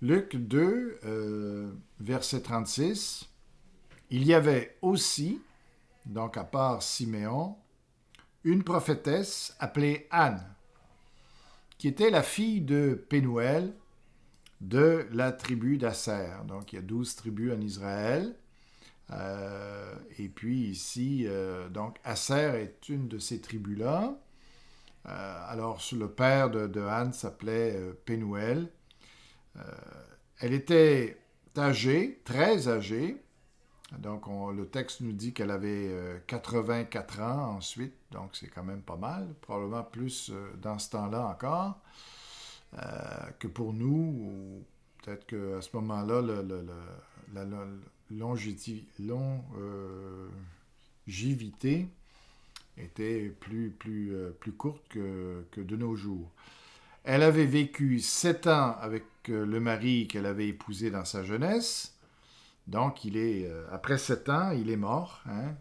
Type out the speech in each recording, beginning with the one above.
Luc 2, verset 36. Il y avait aussi, donc à part Siméon, une prophétesse appelée Anne, qui était la fille de Pénuel de la tribu d'Asser. Donc il y a 12 tribus en Israël. Et puis ici, donc Asser est une de ces tribus-là. Alors le père de Anne s'appelait Pénuel. Euh, Elle était âgée, très âgée. Donc le texte nous dit qu'elle avait 84 ans ensuite, donc c'est quand même pas mal, probablement plus dans ce temps-là encore que pour nous, ou peut-être qu'à ce moment-là, la longévité était plus courte que de nos jours. Elle avait vécu 7 ans avec le mari qu'elle avait épousé dans sa jeunesse. Donc, après 7 ans, il est mort. Hein?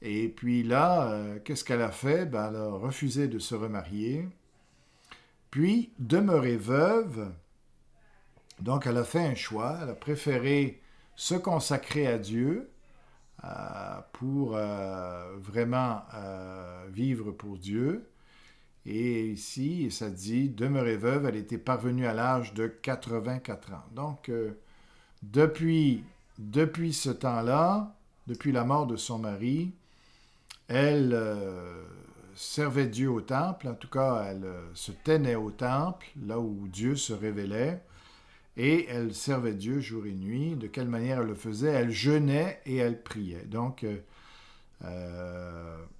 Et puis là, qu'est-ce qu'elle a fait? Ben, elle a refusé de se remarier. Puis, demeurée veuve, donc elle a fait un choix. Elle a préféré se consacrer à Dieu pour vraiment vivre pour Dieu. Et ici, ça dit, demeurée veuve, elle était parvenue à l'âge de 84 ans. Donc, depuis, depuis ce temps-là, depuis la mort de son mari, elle servait Dieu au temple, en tout cas, elle se tenait au temple, là où Dieu se révélait, et elle servait Dieu jour et nuit. De quelle manière elle le faisait? Elle jeûnait et elle priait. Donc,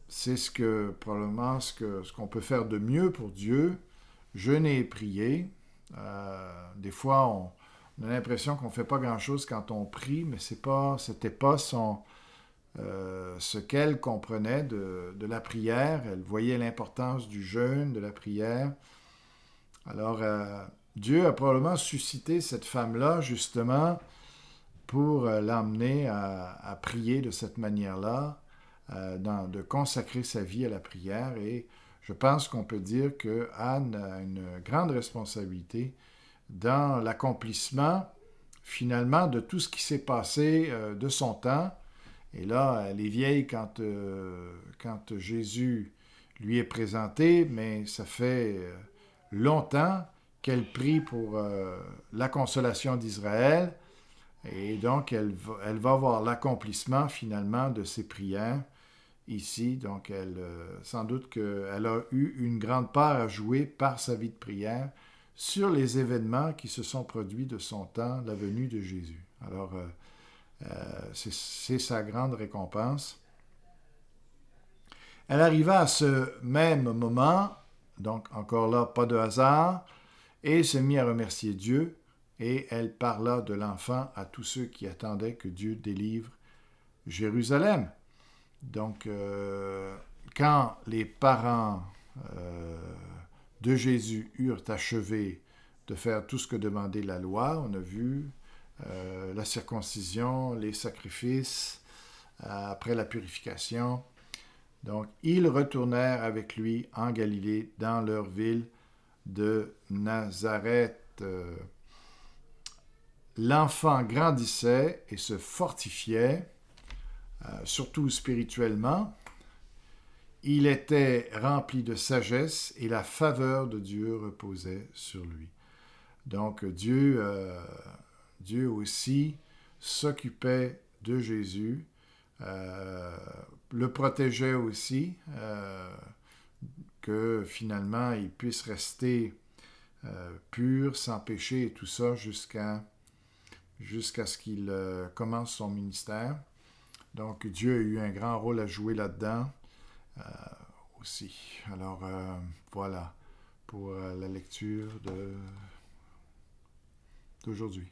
c'est probablement ce qu'on peut faire de mieux pour Dieu, jeûner et prier. Des fois, on a l'impression qu'on ne fait pas grand-chose quand on prie, mais c'était pas ce qu'elle comprenait de la prière. Elle voyait l'importance du jeûne, de la prière. Alors, Dieu a probablement suscité cette femme-là, justement, pour l'emmener à prier de cette manière-là, de consacrer sa vie à la prière. Et je pense qu'on peut dire que Anne a une grande responsabilité dans l'accomplissement, finalement, de tout ce qui s'est passé de son temps. Et là, elle est vieille quand Jésus lui est présenté, mais ça fait longtemps qu'elle prie pour la consolation d'Israël. Et donc, elle va voir l'accomplissement finalement de ses prières ici. Donc, sans doute qu'elle a eu une grande part à jouer par sa vie de prière sur les événements qui se sont produits de son temps, la venue de Jésus. Alors, c'est sa grande récompense. Elle arriva à ce même moment, donc encore là, pas de hasard, et se mit à remercier Dieu, et elle parla de l'enfant à tous ceux qui attendaient que Dieu délivre Jérusalem. Donc, quand les parents de Jésus eurent achevé de faire tout ce que demandait la loi, on a vu la circoncision, les sacrifices, après la purification. Donc, ils retournèrent avec lui en Galilée, dans leur ville de Nazareth. L'enfant grandissait et se fortifiait, surtout spirituellement. Il était rempli de sagesse et la faveur de Dieu reposait sur lui. Donc Dieu aussi s'occupait de Jésus, le protégeait aussi, que finalement il puisse rester pur, sans péché et tout ça jusqu'à ce qu'il commence son ministère. Donc Dieu a eu un grand rôle à jouer là-dedans euh, aussi. Alors voilà pour la lecture d'aujourd'hui.